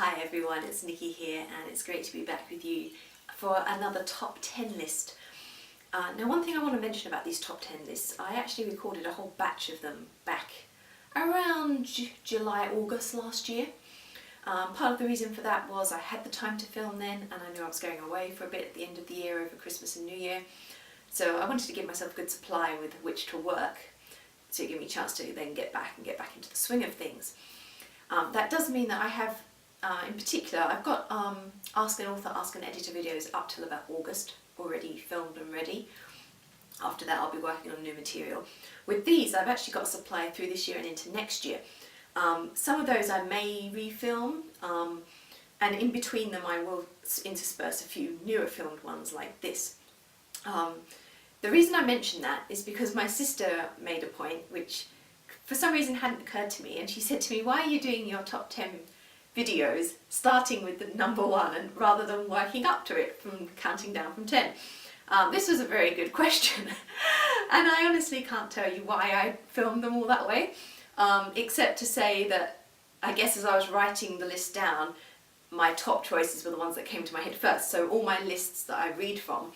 Hi everyone, it's Nicki here and it's great to be back with you for another top 10 list. Now one thing I want to mention about these top 10 lists, I actually recorded a whole batch of them back around July, August last year. Part of the reason for that was I had the time to film then and I knew I was going away for a bit at the end of the year over Christmas and New Year. So I wanted to give myself a good supply with which to work to give me a chance to then get back into the swing of things. That does mean that I have in particular, I've got Ask an Author, Ask an Editor videos up till about August, already filmed and ready. After that I'll be working on new material. With these I've actually got a supply through this year and into next year. Some of those I may refilm, and in between them I will intersperse a few newer filmed ones like this. The reason I mention that is because my sister made a point which for some reason hadn't occurred to me, and she said to me, why are you doing your top 10 videos starting with the number 1 and rather than working up to it from counting down from 10? This was a very good question and I honestly can't tell you why I filmed them all that way, except to say that I guess as I was writing the list down, my top choices were the ones that came to my head first. So all my lists that I read from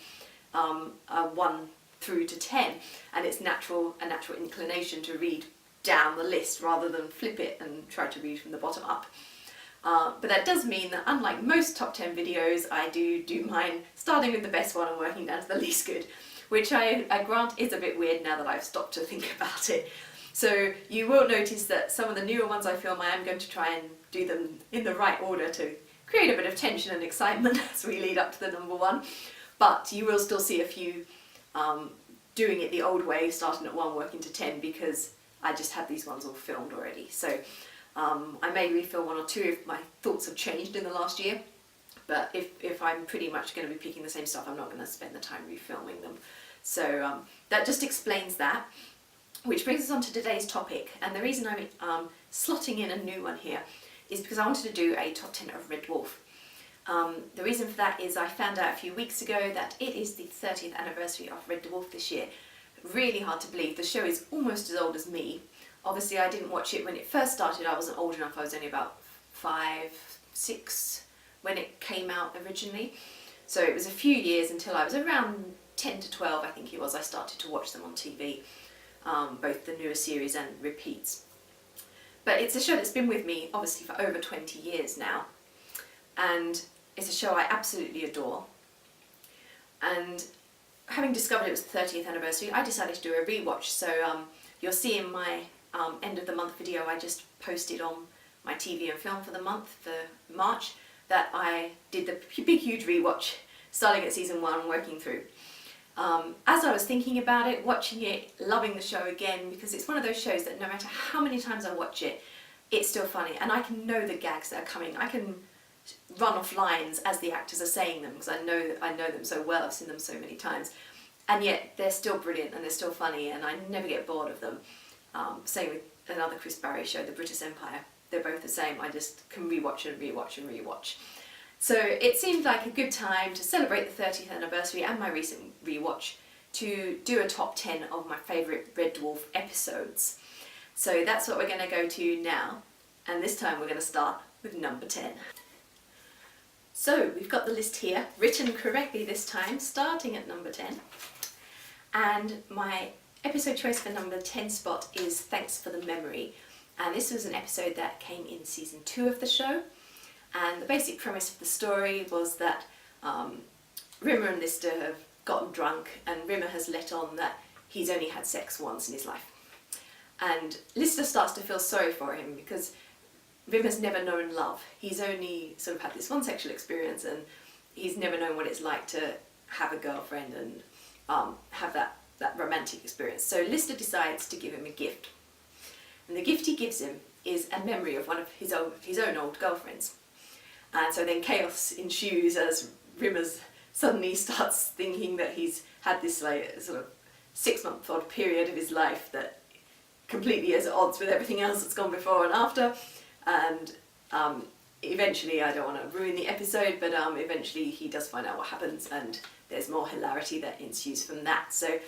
are 1 through to 10, and it's a natural inclination to read down the list rather than flip it and try to read from the bottom up. But that does mean that unlike most top 10 videos, I do mine starting with the best one and working down to the least good, which I grant is a bit weird now that I've stopped to think about it. So you will notice that some of the newer ones I film, I am going to try and do them in the right order to create a bit of tension and excitement as we lead up to the number 1. But you will still see a few doing it the old way, starting at 1, working to 10, because I just have these ones all filmed already. So I may refilm 1 or 2 if my thoughts have changed in the last year, but if I'm pretty much going to be picking the same stuff, I'm not going to spend the time refilming them. So that just explains that, which brings us on to today's topic. And the reason I'm slotting in a new one here is because I wanted to do a top 10 of Red Dwarf. The reason for that is I found out a few weeks ago that it is the 30th anniversary of Red Dwarf this year. Really hard to believe. The show is almost as old as me. Obviously I didn't watch it when it first started, I wasn't old enough, I was only about 5, 6 when it came out originally. So it was a few years until I was around 10 to 12 I think it was, I started to watch them on TV, both the newer series and repeats. But it's a show that's been with me obviously for over 20 years now, and it's a show I absolutely adore. And having discovered it was the 30th anniversary, I decided to do a rewatch. So you'll see in my end of the month video I just posted on my TV and film for the month for March that I did the big huge rewatch starting at season 1 working through. As I was thinking about it, watching it, loving the show again, because it's one of those shows that no matter how many times I watch it, it's still funny and I can know the gags that are coming. I can run off lines as the actors are saying them because I know them so well, I've seen them so many times, and yet they're still brilliant and they're still funny and I never get bored of them. Same with another Chris Barrie show, The British Empire. They're both the same, I just can rewatch and rewatch and rewatch. So it seemed like a good time to celebrate the 30th anniversary and my recent rewatch to do a top 10 of my favourite Red Dwarf episodes. So that's what we're going to go to now, and this time we're going to start with number 10. So we've got the list here, written correctly this time, starting at number 10. And my episode choice for number 10 spot is Thanks for the Memory. And this was an episode that came in season 2 of the show. And the basic premise of the story was that Rimmer and Lister have gotten drunk and Rimmer has let on that he's only had sex once in his life. And Lister starts to feel sorry for him because Rimmer's never known love. He's only sort of had this one sexual experience and he's never known what it's like to have a girlfriend and have that romantic experience. So Lister decides to give him a gift. And the gift he gives him is a memory of one of his own old girlfriends. And so then chaos ensues as Rimmer's suddenly starts thinking that he's had this like sort of 6-month odd period of his life that completely is at odds with everything else that's gone before and after. And eventually, I don't want to ruin the episode, but eventually he does find out what happens and there's more hilarity that ensues from that. So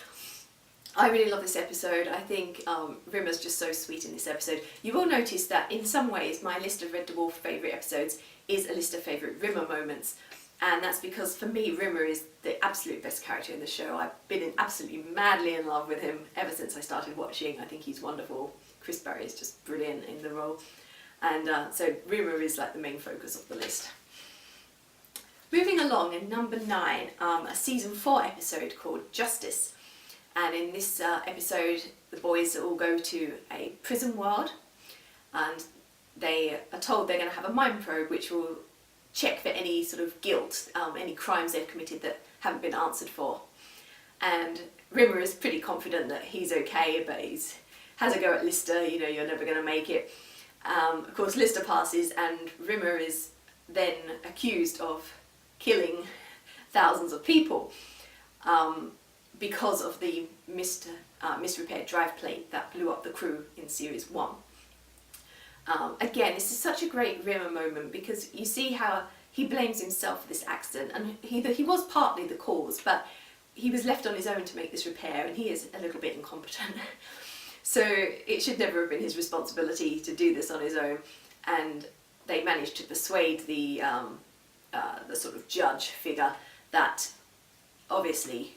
I really love this episode. I think Rimmer's just so sweet in this episode. You will notice that in some ways my list of Red Dwarf favourite episodes is a list of favourite Rimmer moments. And that's because for me Rimmer is the absolute best character in the show. I've been absolutely madly in love with him ever since I started watching. I think he's wonderful. Chris Barry is just brilliant in the role. And so Rimmer is like the main focus of the list. Moving along, in number 9, a season 4 episode called Justice. And in this episode, the boys all go to a prison world, and they are told they're going to have a mind probe which will check for any sort of guilt, any crimes they've committed that haven't been answered for. And Rimmer is pretty confident that he's okay, but he has a go at Lister, you know, you're never going to make it. Of course, Lister passes, and Rimmer is then accused of killing thousands of people because of the misrepaired drive plate that blew up the crew in series 1. Again, this is such a great Rimmer moment because you see how he blames himself for this accident, and he was partly the cause, but he was left on his own to make this repair, and he is a little bit incompetent. So it should never have been his responsibility to do this on his own, and they managed to persuade the sort of judge figure that obviously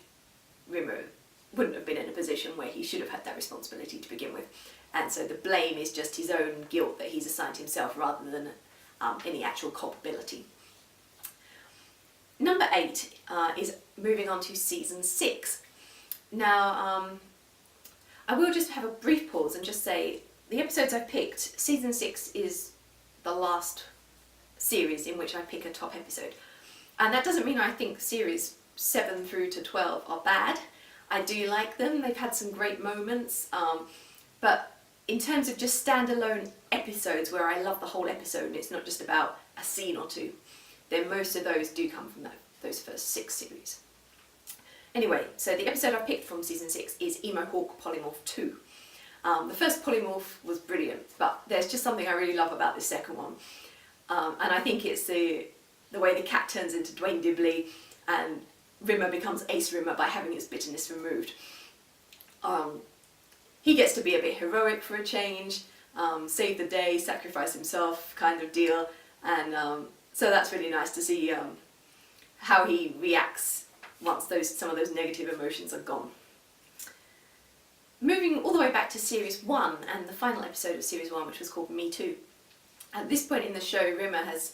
Rimmer wouldn't have been in a position where he should have had that responsibility to begin with. And so the blame is just his own guilt that he's assigned himself rather than any actual culpability. Number 8 is moving on to season 6. Now, I will just have a brief pause and just say the episodes I've picked, season 6 is the last series in which I pick a top episode. And that doesn't mean I think series 7 through to 12 are bad. I do like them, they've had some great moments, but in terms of just standalone episodes where I love the whole episode and it's not just about a scene or two, then most of those do come from those first 6 series. Anyway, so the episode I picked from season 6 is Emo Hawk Polymorph 2. The first Polymorph was brilliant, but there's just something I really love about this second one. And I think it's the way the cat turns into Dwayne Dibley and Rimmer becomes Ace Rimmer by having his bitterness removed. He gets to be a bit heroic for a change, save the day, sacrifice himself kind of deal, and so that's really nice to see how he reacts once some of those negative emotions are gone. Moving all the way back to series 1 and the final episode of series 1, which was called Me Too. At this point in the show, Rimmer has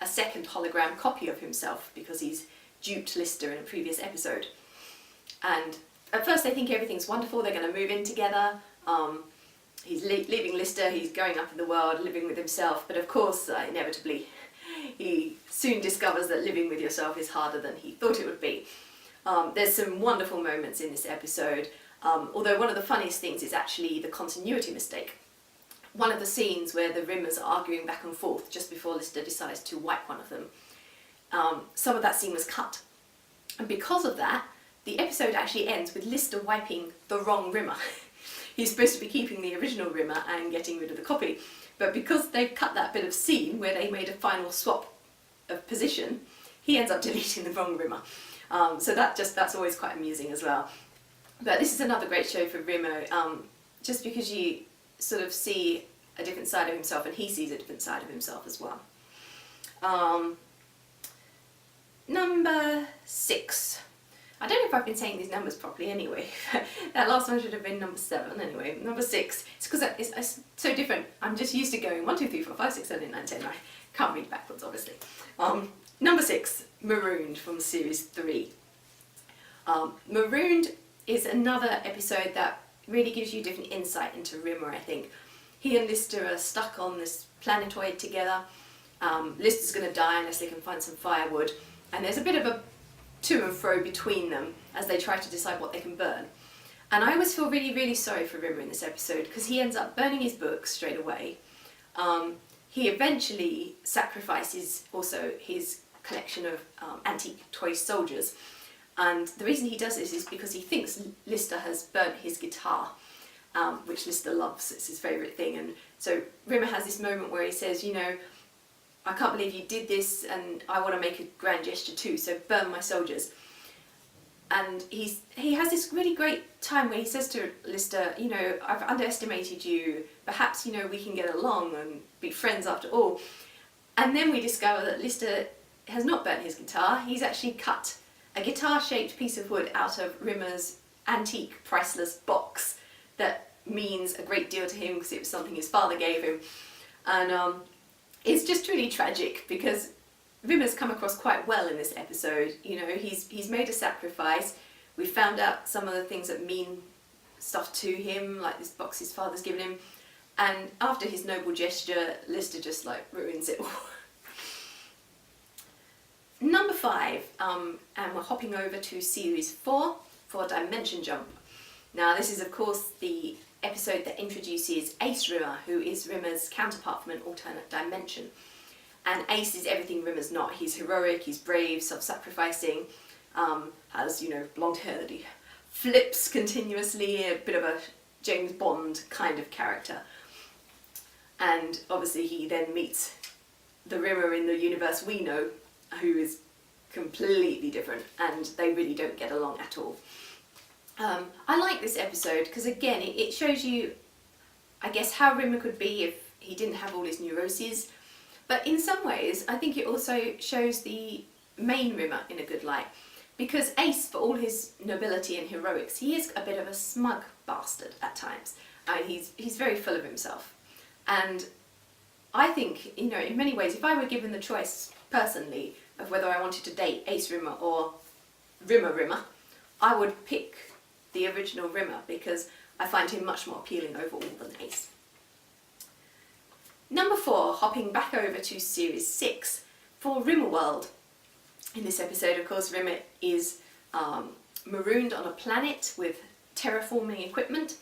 a second hologram copy of himself because he's duped Lister in a previous episode. And at first they think everything's wonderful, they're going to move in together, he's leaving Lister, he's going up in the world, living with himself, but of course, inevitably, he soon discovers that living with yourself is harder than he thought it would be. There's some wonderful moments in this episode, although one of the funniest things is actually the continuity mistake. One of the scenes where the Rimmers are arguing back and forth just before Lister decides to wipe one of them, some of that scene was cut. And because of that, the episode actually ends with Lister wiping the wrong Rimmer. He's supposed to be keeping the original Rimmer and getting rid of the copy, but because they've cut that bit of scene where they made a final swap of position, he ends up deleting the wrong Rimmer. So that's always quite amusing as well. But this is another great show for Rimmer, just because you sort of see a different side of himself and he sees a different side of himself as well. Number 6. I don't know if I've been saying these numbers properly anyway. That last one should have been number 7 anyway. Number 6. It's because it's so different. I'm just used to going 1, 2, 3, 4, 5, 6, 7, 8, 9, 10. I can't read backwards, obviously. Number 6, Marooned from series 3. Marooned is another episode that really gives you different insight into Rimmer, I think. He and Lister are stuck on this planetoid together. Lister's going to die unless they can find some firewood. And there's a bit of a to and fro between them as they try to decide what they can burn. And I always feel really, really sorry for Rimmer in this episode because he ends up burning his books straight away. He eventually sacrifices also his collection of antique toy soldiers. And the reason he does this is because he thinks Lister has burnt his guitar, which Lister loves, it's his favourite thing. And so Rimmer has this moment where he says, you know, I can't believe you did this and I want to make a grand gesture too, so burn my soldiers. and he has this really great time where he says to Lister, you know, I've underestimated you, perhaps, you know, we can get along and be friends after all. And then we discover that Lister has not burnt his guitar, he's actually cut a guitar-shaped piece of wood out of Rimmer's antique, priceless box that means a great deal to him because it was something his father gave him. And it's just really tragic because Rimmer's come across quite well in this episode. You know, he's made a sacrifice. We found out some of the things that mean stuff to him, like this box his father's given him. And after his noble gesture, Lister just like ruins it all. Number 5, and we're hopping over to series 4 for Dimension Jump. Now this is of course the episode that introduces Ace Rimmer, who is Rimmer's counterpart from an alternate dimension. And Ace is everything Rimmer's not. He's heroic, he's brave, self-sacrificing, has, you know, blonde hair that he flips continuously, a bit of a James Bond kind of character. And obviously he then meets the Rimmer in the universe we know, who is completely different, and they really don't get along at all. I like this episode because again it shows you, I guess, how Rimmer could be if he didn't have all his neuroses, but in some ways I think it also shows the main Rimmer in a good light, because Ace, for all his nobility and heroics, he is a bit of a smug bastard at times. I mean, he's very full of himself, and I think, you know, in many ways, if I were given the choice personally of whether I wanted to date Ace Rimmer or Rimmer, I would pick the original Rimmer because I find him much more appealing overall than Ace. Number 4, hopping back over to series 6 for Rimmerworld. In this episode, of course, Rimmer is marooned on a planet with terraforming equipment,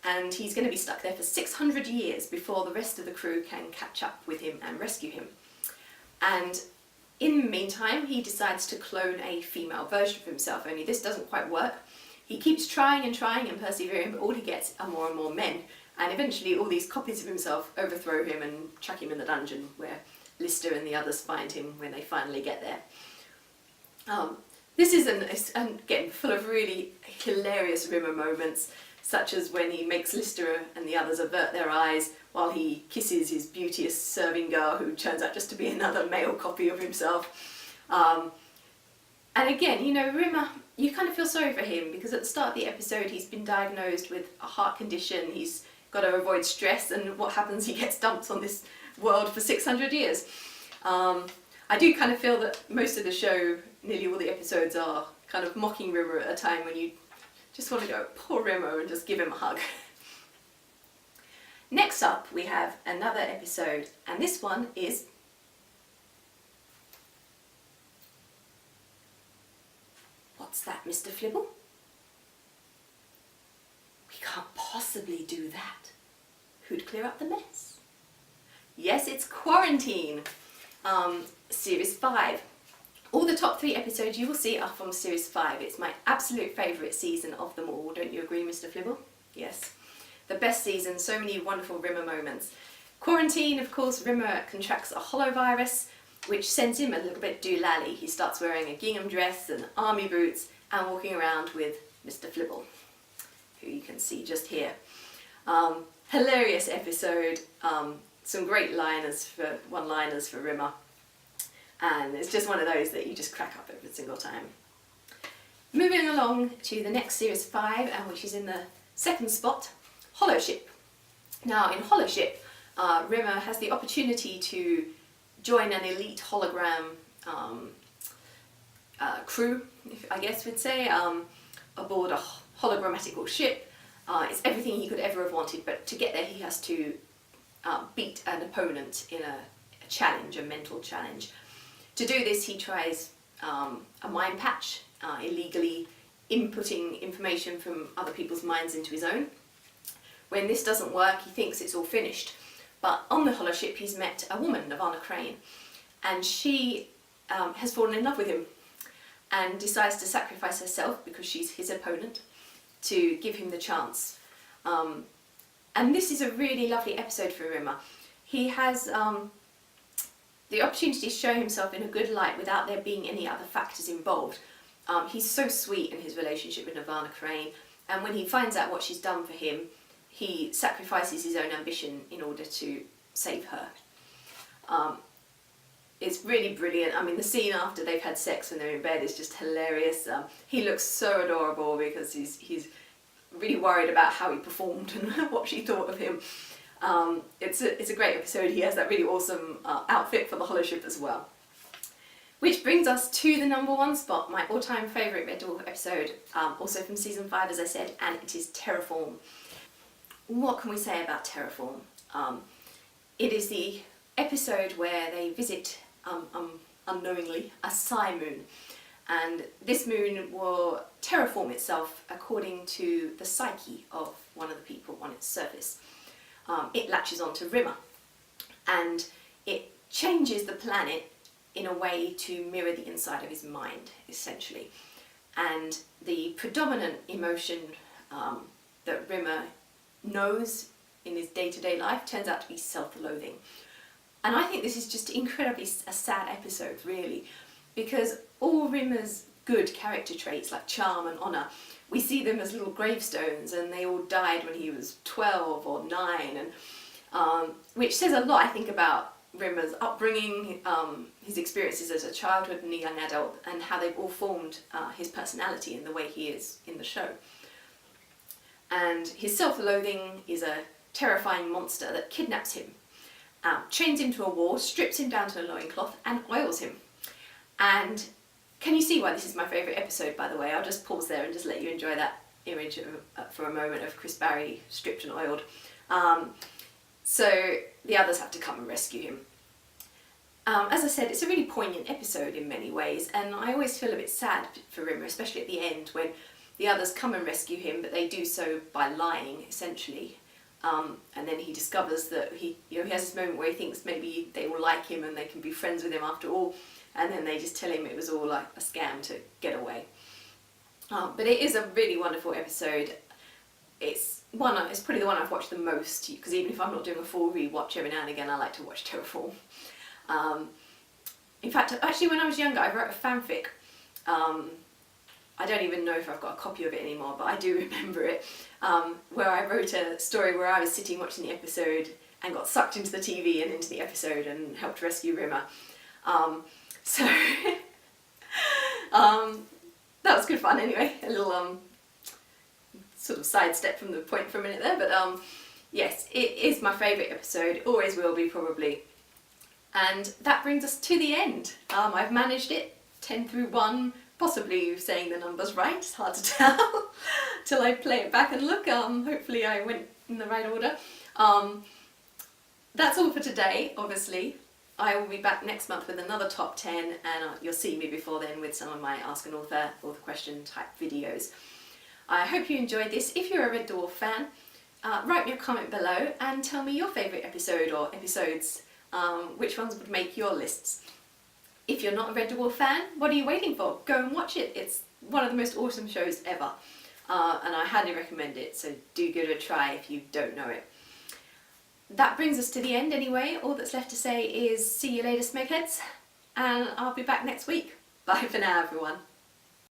and he's going to be stuck there for 600 years before the rest of the crew can catch up with him and rescue him. And in the meantime, he decides to clone a female version of himself, only this doesn't quite work. He keeps trying and persevering, but all he gets are more and more men. And eventually all these copies of himself overthrow him and chuck him in the dungeon where Lister and the others find him when they finally get there. This is, again, full of really hilarious Rimmer moments, such as when he makes Lister and the others avert their eyes while he kisses his beauteous serving girl, who turns out just to be another male copy of himself. And again, you know, Rimmer, you kind of feel sorry for him because at the start of the episode he's been diagnosed with a heart condition, he's got to avoid stress, and what happens? He gets dumped on this world for 600 years. I do kind of feel that most of the show, nearly all the episodes, are kind of mocking Rimmer at a time when you just want to go, poor Rimmer, and just give him a hug. Next up we have another episode, and this one is What's that, Mr. Flibble? We can't possibly do that. Who'd clear up the mess? Yes, it's Quarantine, Series 5. All the top 3 episodes you will see are from Series 5. It's my absolute favourite season of them all. Don't you agree, Mr. Flibble? Yes. The best season, so many wonderful Rimmer moments. Quarantine, of course, Rimmer contracts a holovirus, which sends him a little bit doolally. He starts wearing a gingham dress and army boots and walking around with Mr. Flibble, who you can see just here. Hilarious episode, some great one-liners for Rimmer, and it's just one of those that you just crack up every single time. Moving along to the next Series 5, and which is in the second spot, Holoship. Now in Holoship, Rimmer has the opportunity to join an elite hologram crew, I guess we'd say, aboard a hologrammatical ship. It's everything he could ever have wanted, but to get there he has to beat an opponent in a challenge, a mental challenge. To do this he tries a mind patch, illegally inputting information from other people's minds into his own. When this doesn't work, he thinks it's all finished. But on the holoship he's met a woman, Nirvana Crane, and she has fallen in love with him and decides to sacrifice herself, because she's his opponent, to give him the chance. And this is a really lovely episode for Rimmer. He has the opportunity to show himself in a good light without there being any other factors involved. He's so sweet in his relationship with Nirvana Crane, and when he finds out what she's done for him, he sacrifices his own ambition in order to save her. It's really brilliant. I mean, the scene after they've had sex when they're in bed is just hilarious. He looks so adorable because he's really worried about how he performed and what she thought of him. It's a great episode. He has that really awesome outfit for the Holoship as well. Which brings us to the number one spot, my all-time favourite Red Dwarf episode, also from season 5 as I said, and it is Terraform. What can we say about Terraform? It is the episode where they visit, unknowingly, a sci-moon. And this moon will terraform itself according to the psyche of one of the people on its surface. It latches onto Rimmer, and it changes the planet in a way to mirror the inside of his mind, essentially. And the predominant emotion that Rimmer knows in his day-to-day life turns out to be self-loathing. And I think this is just incredibly a sad episode, really, because all Rimmer's good character traits like charm and honour, we see them as little gravestones, and they all died when he was 12 or 9, and which says a lot, I think, about Rimmer's upbringing, his experiences as a childhood and a young adult, and how they've all formed his personality in the way he is in the show. And his self-loathing is a terrifying monster that kidnaps him, chains him to a wall, strips him down to a loincloth, and oils him. And can you see why this is my favourite episode, by the way? I'll just pause there and just let you enjoy that image for a moment of Chris Barry stripped and oiled. So the others have to come and rescue him. As I said, it's a really poignant episode in many ways, and I always feel a bit sad for Rimmer, especially at the end when the others come and rescue him, but they do so by lying, essentially. And then he discovers that he has this moment where he thinks maybe they will like him and they can be friends with him after all, and then they just tell him it was all like a scam to get away. But it is a really wonderful episode. It's probably the one I've watched the most, because even if I'm not doing a full rewatch, every now and again I like to watch Terraform. In fact, actually when I was younger I wrote a fanfic. I don't even know if I've got a copy of it anymore, but I do remember it, where I wrote a story where I was sitting watching the episode and got sucked into the TV and into the episode and helped rescue Rimmer. So that was good fun anyway, a little sort of sidestep from the point for a minute there, but yes, it is my favourite episode, always will be probably. And that brings us to the end. I've managed it, 10 through 1, possibly saying the numbers right, it's hard to tell till I play it back and look. Hopefully I went in the right order. That's all for today, obviously. I will be back next month with another top 10, and you'll see me before then with some of my Ask an Author question type videos. I hope you enjoyed this. If you're a Red Dwarf fan, write me a comment below and tell me your favourite episode or episodes, which ones would make your lists. If you're not a Red Dwarf fan, what are you waiting for? Go and watch it. It's one of the most awesome shows ever, and I highly recommend it, so do give it a try if you don't know it. That brings us to the end anyway. All that's left to say is see you later, Smegheads, and I'll be back next week. Bye for now, everyone.